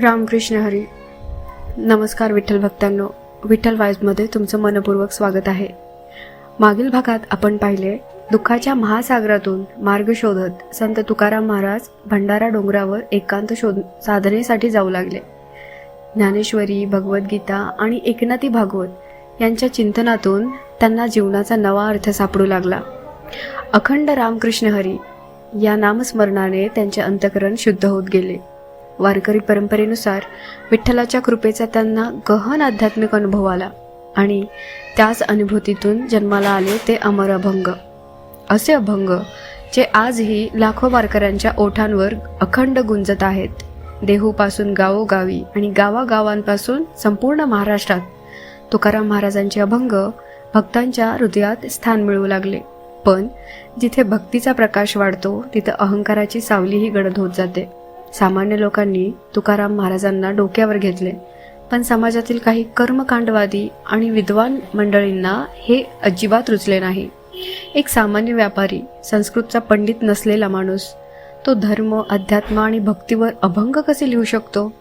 रामकृष्ण हरी. नमस्कार विठ्ठल भक्तांनो, विठ्ठल वाईजमध्ये तुमचं मनपूर्वक स्वागत आहे. मागील भागात आपण पाहिले, दुःखाच्या महासागरातून मार्ग शोधत संत तुकाराम महाराज भंडारा डोंगरावर एकांत साधनेसाठी जाऊ लागले. ज्ञानेश्वरी, भगवद्गीता आणि एकनाथी भागवत यांच्या चिंतनातून त्यांना जीवनाचा नवा अर्थ सापडू लागला. अखंड रामकृष्ण हरी या नामस्मरणाने त्यांचे अंतःकरण शुद्ध होत गेले. वारकरी परंपरेनुसार विठ्ठलाच्या कृपेचा त्यांना गहन आध्यात्मिक अनुभव आला आणि त्याच अनुभूतीतून जन्माला आले ते अमर अभंग. असे अभंग जे आजही लाखो वारकऱ्यांच्या ओठांवर अखंड गुंजत आहेत. देहूपासून गावोगावी आणि गावागावांपासून संपूर्ण महाराष्ट्रात तुकाराम महाराजांचे अभंग भक्तांच्या हृदयात स्थान मिळवू लागले. पण जिथे भक्तीचा प्रकाश वाढतो तिथे अहंकाराची सावलीही गडद होत जाते. सामान्य लोकांनी तुकाराम महाराजांना डोक्यावर घेतले, पण समाजातील काही कर्मकांडवादी आणि विद्वान मंडळींना हे अजिबात रुचले नाही. एक सामान्य व्यापारी, संस्कृतचा पंडित नसलेला माणूस, तो धर्म, अध्यात्म आणि भक्तीवर अभंग कसे लिहू शकतो,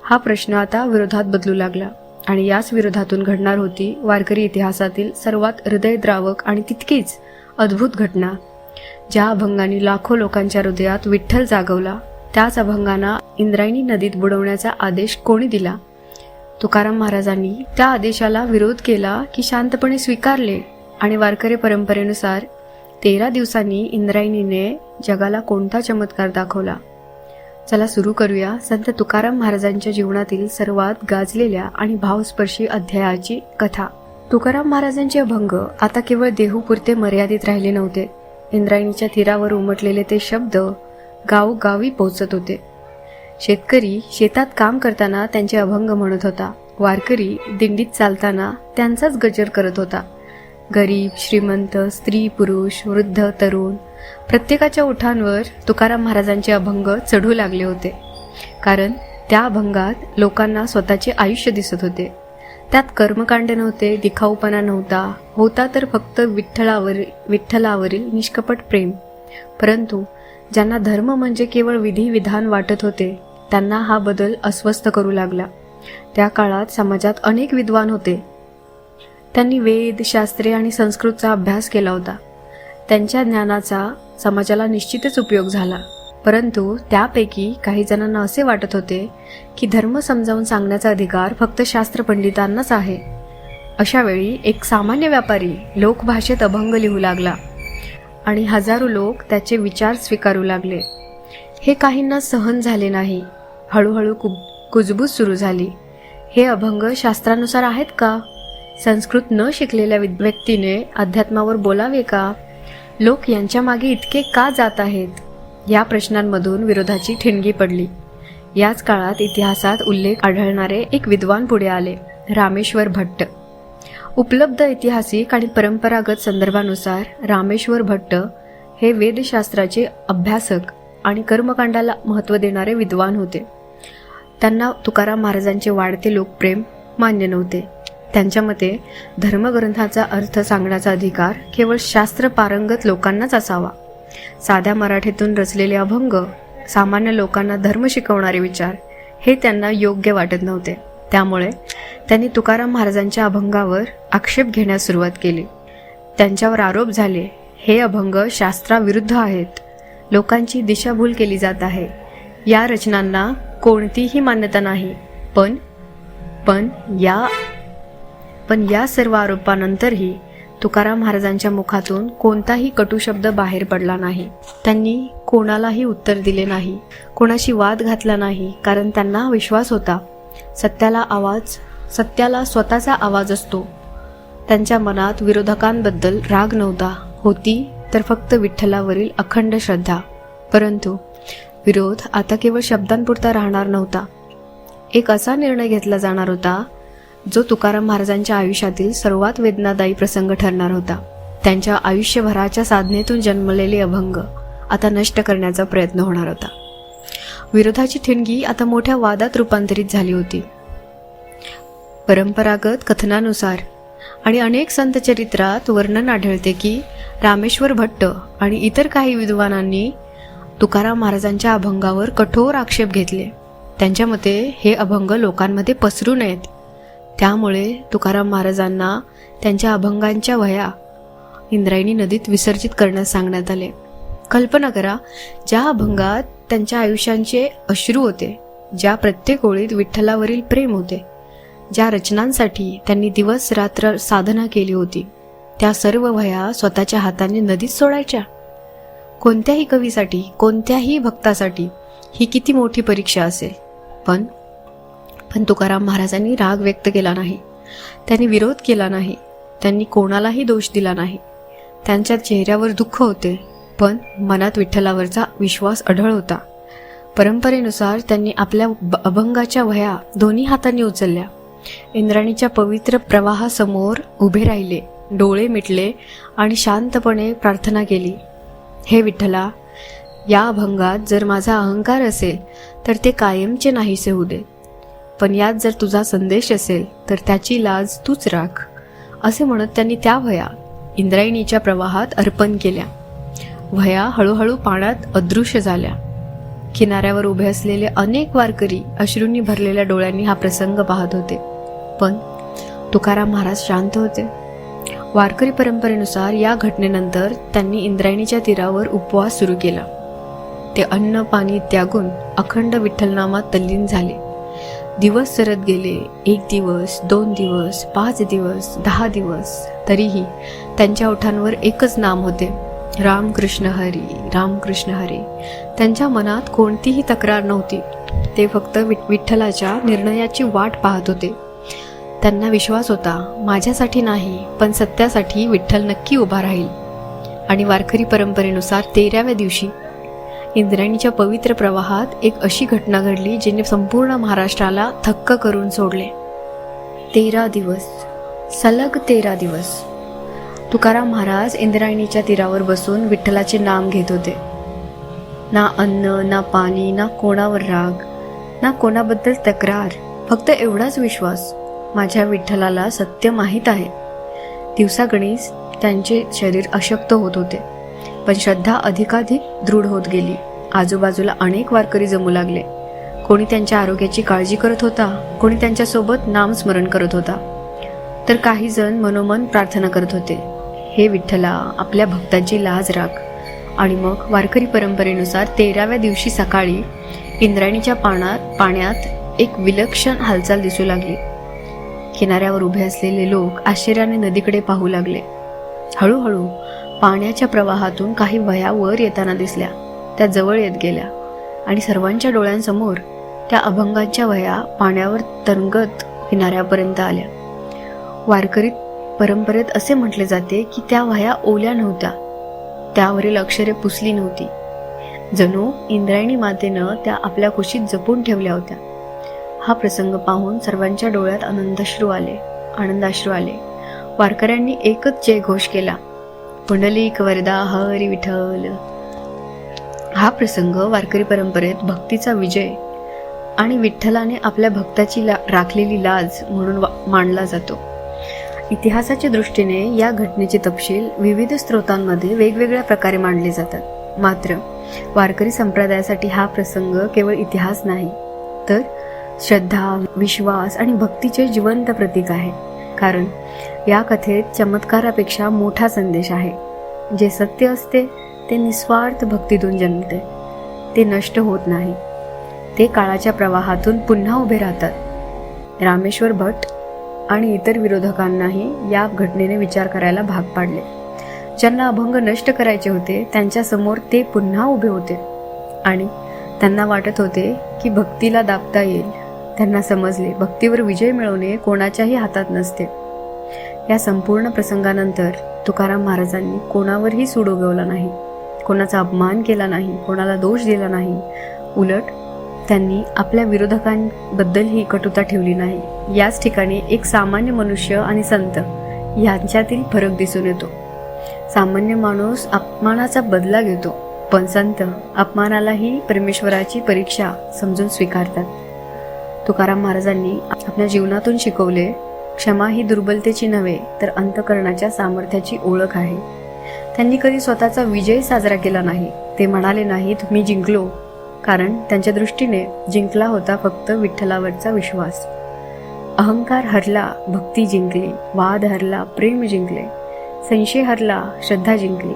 हा प्रश्न आता विरोधात बदलू लागला. आणि याच विरोधातून घडणार होती वारकरी इतिहासातील सर्वात हृदयद्रावक आणि तितकीच अद्भुत घटना. ज्या अभंगाने लाखो लोकांच्या हृदयात विठ्ठल जागवला, त्याच अभंगांना इंद्रायणी नदीत बुडवण्याचा आदेश कोणी दिला? तुकाराम महाराजांनी त्या आदेशाला विरोध केला की शांतपणे स्वीकारले? आणि वारकरी परंपरेनुसार 13 दिवसांनी इंद्रायणीने जगाला कोणता चमत्कार दाखवला? चला सुरू करूया संत तुकाराम महाराजांच्या जीवनातील सर्वात गाजलेल्या आणि भावस्पर्शी अध्यायाची कथा. तुकाराम महाराजांचे अभंग आता केवळ देहूपुरते मर्यादित राहिले नव्हते. इंद्रायणीच्या तीरावर उमटलेले ते शब्द गावोगावी पोहोचत होते. शेतकरी शेतात काम करताना त्यांचे अभंग म्हणत होता. वारकरी दिंडीत चालताना त्यांचाच गजर करत होता. गरीब, श्रीमंत, स्त्री, पुरुष, वृद्ध, तरुण प्रत्येकाच्या ओठांवर तुकाराम महाराजांचे अभंग चढू लागले होते. कारण त्या अभंगात लोकांना स्वतःचे आयुष्य दिसत होते. त्यात कर्मकांड नव्हते, दिखाऊपणा नव्हता, होता तर फक्त विठ्ठलावरील निष्कपट प्रेम. परंतु ज्यांना धर्म म्हणजे केवळ विधी विधान वाटत होते, त्यांना हा बदल अस्वस्थ करू लागला. त्या काळात समाजात अनेक विद्वान होते. त्यांनी वेद, शास्त्रे आणि संस्कृतचा अभ्यास केला होता. त्यांच्या ज्ञानाचा समाजाला निश्चितच उपयोग झाला. परंतु त्यापैकी काही जणांना असे वाटत होते की धर्म समजावून सांगण्याचा अधिकार फक्त शास्त्र पंडितांनाच आहे. अशा वेळी एक सामान्य व्यापारी लोकभाषेत अभंग लिहू लागला आणि हजारो लोक त्याचे विचार स्वीकारू लागले. हे काहींना सहन झाले नाही. हळूहळू कुजबूज सुरू झाली. हे अभंग शास्त्रानुसार आहेत का? संस्कृत न शिकलेल्या व्यक्तीने अध्यात्मावर बोलावे का? लोक यांच्या मागे इतके का जात आहेत? या प्रश्नांमधून विरोधाची ठिणगी पडली. याच काळात इतिहासात उल्लेख आढळणारे एक विद्वान पुढे आले, रामेश्वर भट्ट. उपलब्ध ऐतिहासिक आणि परंपरागत संदर्भानुसार रामेश्वर भट्ट हे वेदशास्त्राचे अभ्यासक आणि कर्मकांडाला महत्त्व देणारे विद्वान होते. त्यांना तुकाराम महाराजांचे वाढते लोकप्रेम मान्य नव्हते. त्यांच्या मते धर्मग्रंथाचा अर्थ सांगण्याचा अधिकार केवळ शास्त्र पारंगत लोकांनाच असावा. साध्या मराठीतून रचलेले अभंग, सामान्य लोकांना धर्म शिकवणारे विचार हे त्यांना योग्य वाटत नव्हते. त्यामुळे त्यांनी तुकाराम महाराजांच्या अभंगावर आक्षेप घेण्यास सुरुवात केली. त्यांच्यावर आरोप झाले, हे अभंग शास्त्राविरुद्ध आहेत, लोकांची दिशाभूल केली जात आहे, या रचनांना कोणतीही मान्यता नाही. पण या सर्व आरोपानंतरही तुकाराम महाराजांच्या मुखातून कोणताही कटू शब्द बाहेर पडला नाही. त्यांनी कोणालाही उत्तर दिले नाही, कोणाशी वाद घातला नाही. कारण त्यांना विश्वास होता, सत्याला स्वतःचा आवाज असतो. त्यांच्या मनात विरोधकांबद्दल राग नव्हता, होती तर फक्त विठ्ठलावरील अखंड श्रद्धा. परंतु विरोध आता केवळ शब्दांपुरता राहणार नव्हता. एक असा निर्णय घेतला जाणार होता जो तुकाराम महाराजांच्या आयुष्यातील सर्वात वेदनादायी प्रसंग ठरणार होता. त्यांच्या आयुष्यभराच्या साधनेतून जन्मलेले अभंग आता नष्ट करण्याचा प्रयत्न होणार होता. विरोधाची ठिणगी आता मोठ्या वादात रूपांतरित झाली होती. परंपरागत कथनानुसार आणि अनेक संत चरित्रात वर्णन आढळते की रामेश्वर भट्ट आणि इतर काही विद्वानांनी तुकाराम महाराजांच्या अभंगावर कठोर आक्षेप घेतले. त्यांच्या मते हे अभंग लोकांमध्ये पसरू नयेत. त्यामुळे तुकाराम महाराजांना त्यांच्या अभंगांच्या वह्या इंद्रायणी नदीत विसर्जित करण्यास सांगण्यात आले. कल्पना करा, ज्या अभंगात त्यांच्या आयुष्यांचे अश्रू होते, ज्या प्रत्येक ओळीत विठ्ठलावरील प्रेम होते, ज्या रचनांसाठी त्यांनी दिवस रात्र साधना केली होती, त्या सर्व वह्या स्वतःच्या हाताने नदीत सोडायच्या. कोणत्याही कवीसाठी, कोणत्याही भक्तासाठी ही किती मोठी परीक्षा असेल. पण तुकाराम महाराजांनी राग व्यक्त केला नाही, त्यांनी विरोध केला नाही, त्यांनी कोणालाही दोष दिला नाही. त्यांच्या चेहऱ्यावर दुःख होते, पण मनात विठ्ठलावरचा विश्वास अढळ होता. परंपरेनुसार त्यांनी आपल्या अभंगाच्या वह्या दोन्ही हातांनी उचलल्या, इंद्रायणीच्या पवित्र प्रवाहासमोर उभे राहिले, डोळे मिटले आणि शांतपणे प्रार्थना केली. हे विठ्ठला, या अभंगात जर माझा अहंकार असेल तर ते कायमचे नाहीसे होऊ दे, पण यात जर तुझा संदेश असेल तर त्याची लाज तूच राख. असे म्हणत त्यांनी त्या वह्या इंद्रायणीच्या प्रवाहात अर्पण केल्या. वह्या हळूहळू पाण्यात अदृश्य झाल्या. किनाऱ्यावर उभे असलेले अनेक वारकरी अश्रूंनी भरलेल्या डोळ्यांनी हा प्रसंग पाहत होते, पण तुकाराम महाराज शांत होते. वारकरी परंपरेनुसार या घटनेनंतर त्यांनी इंद्रायणीच्या तीरावर उपवास सुरू केला. ते अन्न पाणी त्यागून अखंड विठ्ठलनामात तल्लीन झाले. दिवस सरत गेले. 1 दिवस, 2 दिवस, 5 दिवस, 10 दिवस. तरीही त्यांच्या ओठांवर एकच नाम होते, रामकृष्ण हरी, रामकृष्ण हरी. त्यांच्या मनात कोणतीही तक्रार नव्हती. ते फक्त विठ्ठलाच्या निर्णयाची वाट पाहत होते. त्यांना विश्वास होता, माझ्यासाठी नाही पण सत्यासाठी विठ्ठल नक्की उभा राहील. आणि वारकरी परंपरेनुसार 13व्या दिवशी इंद्रायणीच्या पवित्र प्रवाहात एक अशी घटना घडली जिने संपूर्ण महाराष्ट्राला थक्क करून सोडले. 13 दिवस, सलग 13 दिवस तुकाराम महाराज इंद्रायणीच्या तीरावर बसून विठ्ठलाचे नाम घेत होते. ना अन्न, ना पाणी, ना कोणावर राग, ना कोणाबद्दल तक्रार, फक्त एवढाच विश्वास, माझ्या विठ्ठलाला सत्य माहीत आहे. दिवसागणिक त्यांचे शरीर अशक्त होत होते, पण श्रद्धा अधिकाधिक दृढ होत गेली. आजूबाजूला अनेक वारकरी जमू लागले. कोणी त्यांच्या आरोग्याची काळजी करत होता, कोणी त्यांच्यासोबत नामस्मरण करत होता, तर काही जण मनोमन प्रार्थना करत होते, हे विठ्ठला, आपल्या भक्तांची लाज राख. आणि मग वारकरी परंपरेनुसार 13व्या दिवशी सकाळी इंद्रायणीच्या पाण्यात एक विलक्षण हालचाल दिसू लागली. किनाऱ्यावर उभे असलेले लोक आश्चर्याने नदीकडे पाहू लागले. हळूहळू पाण्याच्या प्रवाहातून काही वह्या वर येताना दिसल्या. त्या जवळ येत गेल्या आणि सर्वांच्या डोळ्यांसमोर त्या अभंगांच्या वह्या पाण्यावर तरंगत किनाऱ्यापर्यंत आल्या. वारकरी परंपरेत असे म्हटले जाते की त्या वह्या ओल्या नव्हत्या, त्यावरील अक्षरे पुसली नव्हती. जणू इंद्रायणी मातेनं त्या आपल्या कुशीत जपून ठेवल्या होत्या. हा प्रसंग पाहून सर्वांच्या डोळ्यात आनंदाश्रू आले. वारकऱ्यांनी एकच जयघोष केला, पुंडलिक वरदा हरी विठ्ठल. हा प्रसंग वारकरी परंपरेत भक्तीचा विजय आणि विठ्ठलाने आपल्या भक्ताची राखलेली लाज म्हणून मानला जातो. इतिहासाच्या दृष्टीने या घटनेचे तपशील विविध स्रोतांमध्ये वेगवेगळ्या प्रकारे मांडले जातात. मात्र वारकरी संप्रदायासाठी हा प्रसंग केवळ इतिहास नाही, तर श्रद्धा, विश्वास आणि भक्तीचे जिवंत प्रतीक आहे. कारण या कथेत चमत्कारापेक्षा मोठा संदेश आहे. जे सत्य असते ते निस्वार्थ भक्तीतून जन्मते. ते नष्ट होत नाही, ते काळाच्या प्रवाहातून पुन्हा उभे राहतात. रामेश्वर भट आणि इतर विरोधकांनाही या घटनेने विचार करायला भाग पाडले. ज्यांना अभंग नष्ट करायचे होते त्यांच्यासमोर ते पुन्हा उभे होते आणि त्यांना वाटत होते की भक्तीला दाबता येईल. त्यांना समजले, भक्तीवर विजय मिळवणे कोणाच्याही हातात नसते. या संपूर्ण प्रसंगानंतर तुकाराम महाराजांनी कोणावरही सूड उगवला नाही, कोणाचा अपमान केला नाही, कोणाला दोष दिला नाही. उलट त्यांनी आपल्या विरोधकांबद्दलही कटुता ठेवली नाही. याच ठिकाणी एक सामान्य मनुष्य आणि संत यांच्यातील फरक दिसून येतो. सामान्य माणूस अपमानाचा बदला घेतो, पण संत अपमानालाही परमेश्वराची परीक्षा समजून स्वीकारतात. तुकाराम महाराजांनी आपल्या जीवनातून शिकवले, क्षमा ही दुर्बलतेची नव्हे तर अंतकरणाच्या सामर्थ्याची ओळख आहे. त्यांनी कधी स्वतःचा विजय साजरा केला नाही. ते म्हणाले नाहीत, मी जिंकलो, कारण त्यांच्या दृष्टीने जिंकला होता फक्त विठ्ठलावरचा विश्वास. अहंकार हरला, भक्ती जिंकली. वाद हरला, प्रेम जिंकले. संशय हरला, श्रद्धा जिंकली.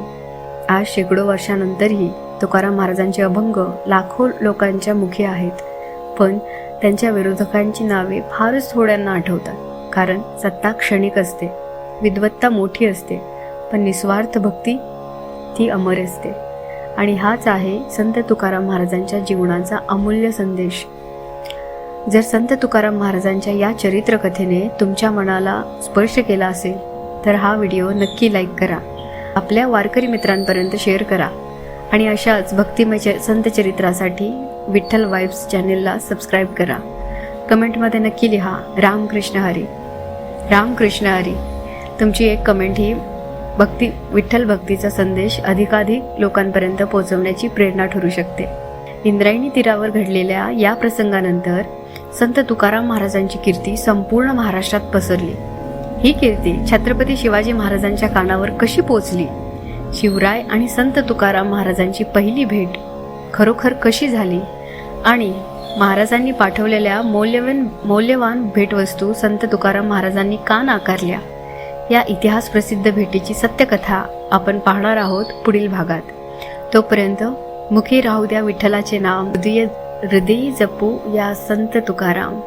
आज शेकडो वर्षानंतरही तुकाराम महाराजांचे अभंग लाखो लोकांच्या मुखी आहेत. पण त्यांच्या विरोधकांची नावे फारच थोड्यांना आठवतात. कारण सत्ता क्षणिक असते, विद्वत्ता मोठी असते, पण निस्वार्थ भक्ती ती अमर असते. आणि हाच आहे संत तुकाराम महाराजांच्या जीवनाचा अमूल्य संदेश. जर संत तुकाराम महाराजांच्या या चरित्रकथेने तुमच्या मनाला स्पर्श केला असेल तर हा व्हिडिओ नक्की लाईक करा, आपल्या वारकरी मित्रांपर्यंत शेअर करा आणि अशाच भक्तिमय संत चरित्रासाठी विठ्ठल वाइब्स चॅनेलला सबस्क्राईब करा. कमेंटमध्ये नक्की लिहा रामकृष्ण हरी, रामकृष्ण हरी. तुमची एक कमेंट ही विठ्ठल भक्तीचा संदेश अधिकाधिक लोकांपर्यंत पोहोचवण्याची प्रेरणा ठरू शकते. इंद्रायणी तीरावर घडलेल्या या प्रसंगानंतर संत तुकाराम महाराजांची कीर्ती संपूर्ण महाराष्ट्रात पसरली. ही कीर्ती छत्रपती शिवाजी महाराजांच्या कानावर कशी पोचली, शिवराय आणि संत तुकाराम महाराजांची पहिली भेट खरोखर कशी झाली आणि महाराजांनी पाठवलेल्या मौल्यवान भेटवस्तू संत तुकाराम महाराजांनी का नाकारल्या, या इतिहास प्रसिद्ध भेटीची सत्यकथा आपण पाहणार आहोत पुढील भागात. तोपर्यंत मुखी राहू द्या विठ्ठलाचे नाम, हृदयी जपू या संत तुकाराम.